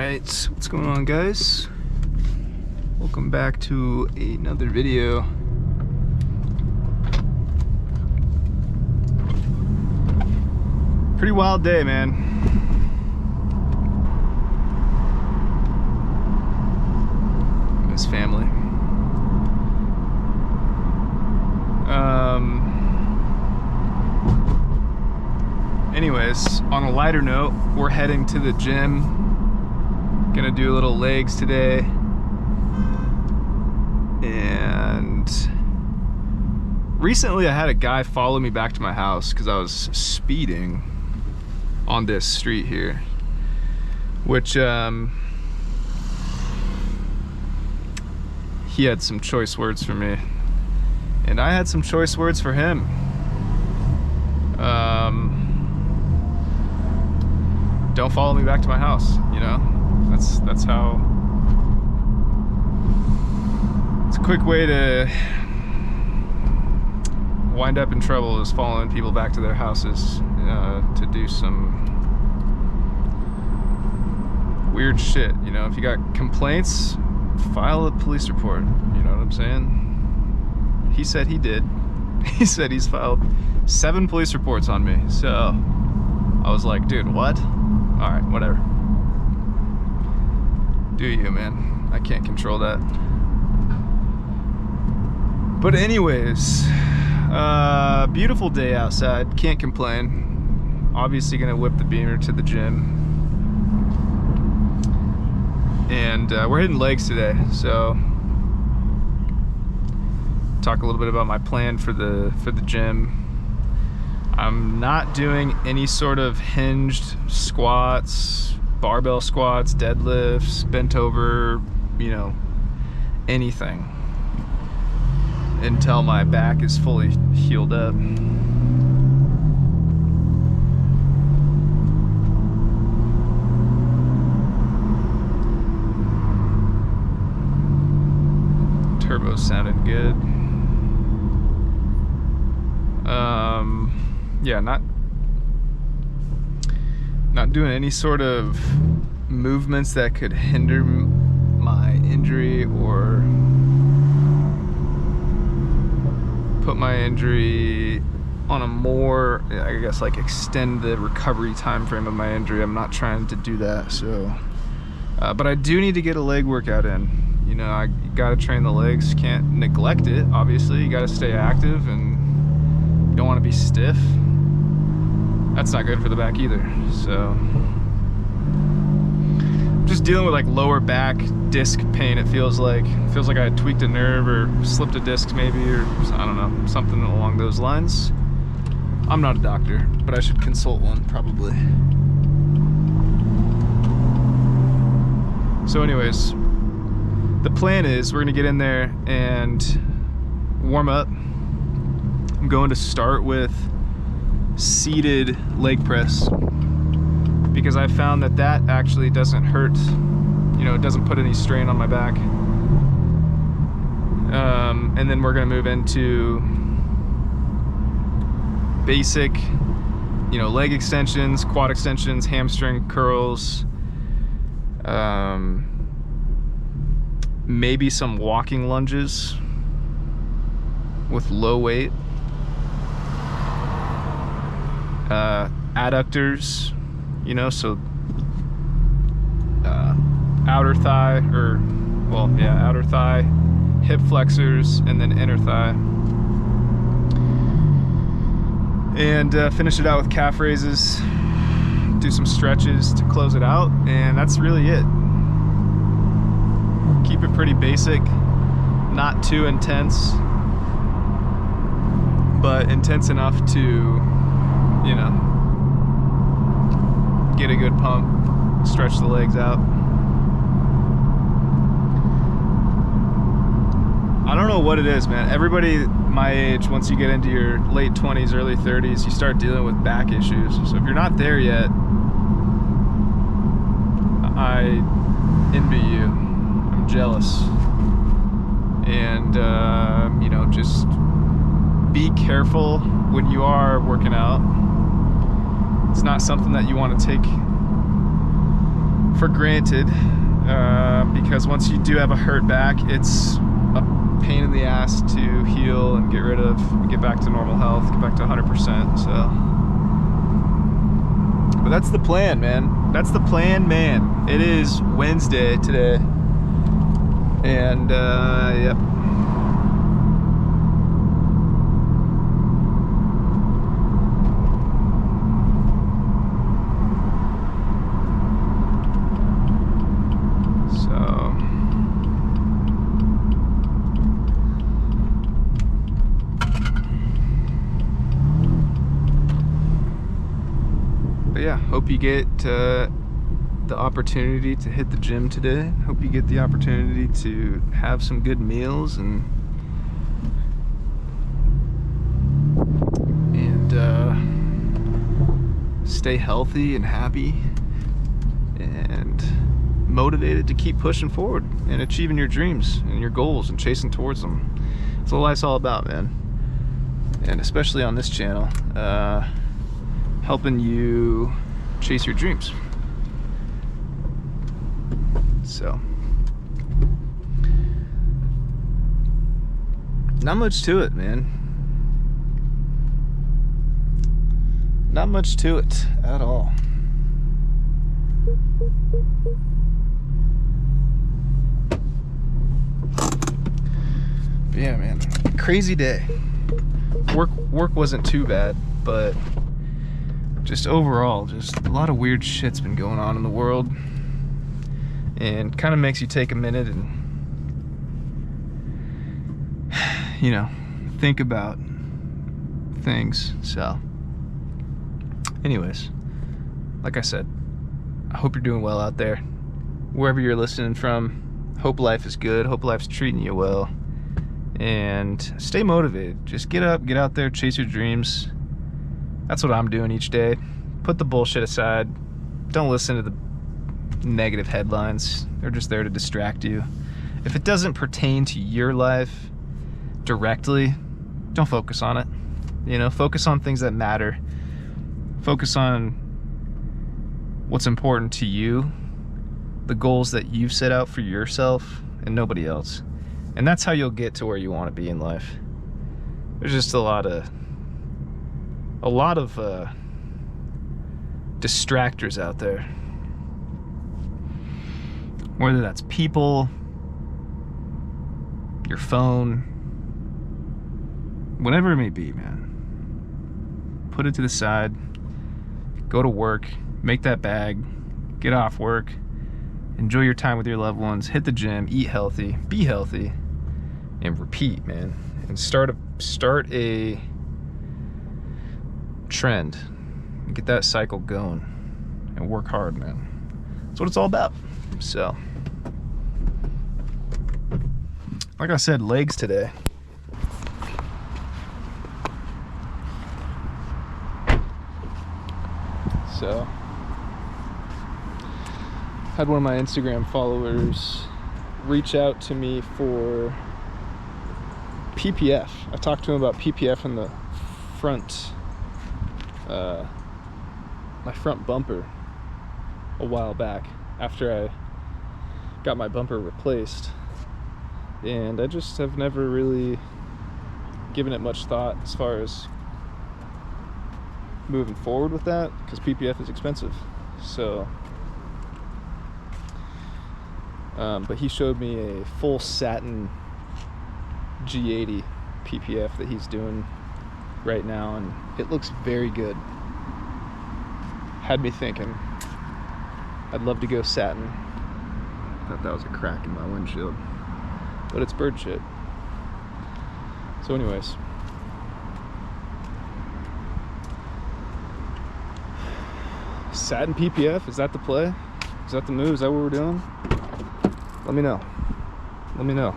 Alright, what's going on, guys? Welcome back to another video. Pretty wild day, man. Miss family. Anyways, on a lighter note, we're heading to the gym. Gonna do a little legs today. And recently I had a guy follow me back to my house because I was speeding on this street here, which he had some choice words for me and I had some choice words for him. Don't follow me back to my house, you know? That's how. It's a quick way to wind up in trouble, is following people back to their houses to do some weird shit. You know, if you got complaints, file a police report. You know what I'm saying? He said he did. He said he's filed 7 police reports on me. So I was like, dude, what? All right, whatever. Do you, man? I can't control that. But anyways, beautiful day outside. Can't complain. Obviously gonna whip the Beamer to the gym. And we're hitting legs today, so talk a little bit about my plan for the gym. I'm not doing any sort of hinged squats, barbell squats, deadlifts, bent over, you know, anything until my back is fully healed up. Turbo sounded good. Yeah, not doing any sort of movements that could hinder my injury or put my injury on a more, I guess, like extend the recovery time frame of my injury. I'm not trying to do that, so but I do need to get a leg workout in. You know, I gotta train the legs, can't neglect it. Obviously, you gotta stay active, and you don't want to be stiff. That's not good for the back either. So I'm just dealing with like lower back disc pain. It feels like I tweaked a nerve or slipped a disc maybe, or I don't know, something along those lines. I'm not a doctor, but I should consult one probably. So anyways, the plan is we're gonna get in there and warm up. I'm going to start with seated leg press because I found that actually doesn't hurt. You know, it doesn't put any strain on my back. And then we're gonna move into basic, you know, leg extensions, quad extensions, hamstring curls, maybe some walking lunges with low weight, adductors, you know, so outer thigh, or well, yeah, outer thigh, hip flexors, and then inner thigh, and finish it out with calf raises, do some stretches to close it out, and that's really it. Keep it pretty basic, not too intense, but intense enough to, you know, get a good pump, stretch the legs out. I don't know what it is, man. Everybody my age, once you get into your late 20s, early 30s, you start dealing with back issues. So if you're not there yet, I envy you. I'm jealous. And, you know, just be careful when you are working out. It's not something that you want to take for granted, because once you do have a hurt back, it's a pain in the ass to heal and get back to normal health, get back to 100%. So, but that's the plan, man. That's the plan, man. It is Wednesday today, and yep. Yeah, hope you get the opportunity to hit the gym today. Hope you get the opportunity to have some good meals and stay healthy and happy and motivated to keep pushing forward and achieving your dreams and your goals and chasing towards them. That's what life's all about, man. And especially on this channel, helping you chase your dreams. So, not much to it, man. Not much to it at all. But yeah, man, crazy day. Work wasn't too bad, but just overall, just a lot of weird shit's been going on in the world, and kind of makes you take a minute and, you know, think about things. So anyways, like I said, I hope you're doing well out there, wherever you're listening from. Hope life is good, hope life's treating you well, and stay motivated. Just get up, get out there, chase your dreams. That's what I'm doing each day. Put the bullshit aside. Don't listen to the negative headlines. They're just there to distract you. If it doesn't pertain to your life directly, don't focus on it. You know, focus on things that matter. Focus on what's important to you, the goals that you've set out for yourself and nobody else. And that's how you'll get to where you want to be in life. There's just a lot of distractors out there, whether that's people, your phone, whatever it may be, man. Put it to the side, go to work, make that bag, get off work, enjoy your time with your loved ones, hit the gym, eat healthy, be healthy, and repeat, man. And start a trend, get that cycle going, and work hard, man. That's what it's all about. So, like I said, legs today. So, had one of my Instagram followers reach out to me for PPF. I talked to him about PPF in the front, my front bumper a while back after I got my bumper replaced, and I just have never really given it much thought as far as moving forward with that, because PPF is expensive. So but he showed me a full satin G80 PPF that he's doing right now, and it looks very good. Had me thinking I'd love to go satin. Thought that was a crack in my windshield, but it's bird shit. So anyways, satin PPF, is that the play? Is that the move? Is that what we're doing? Let me know. Let me know.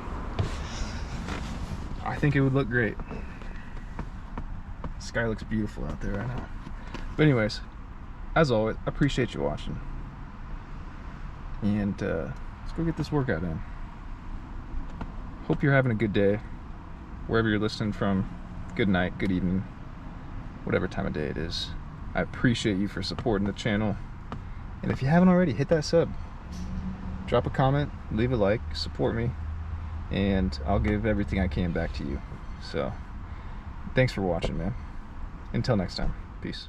I think it would look great. The sky looks beautiful out there right now. But anyways, as always, I appreciate you watching. And let's go get this workout in. Hope you're having a good day, wherever you're listening from. Good night, good evening, whatever time of day it is. I appreciate you for supporting the channel. And if you haven't already, hit that sub. drop a comment, leave a like, support me, and I'll give everything I can back to you. So thanks for watching, man. Until next time, peace.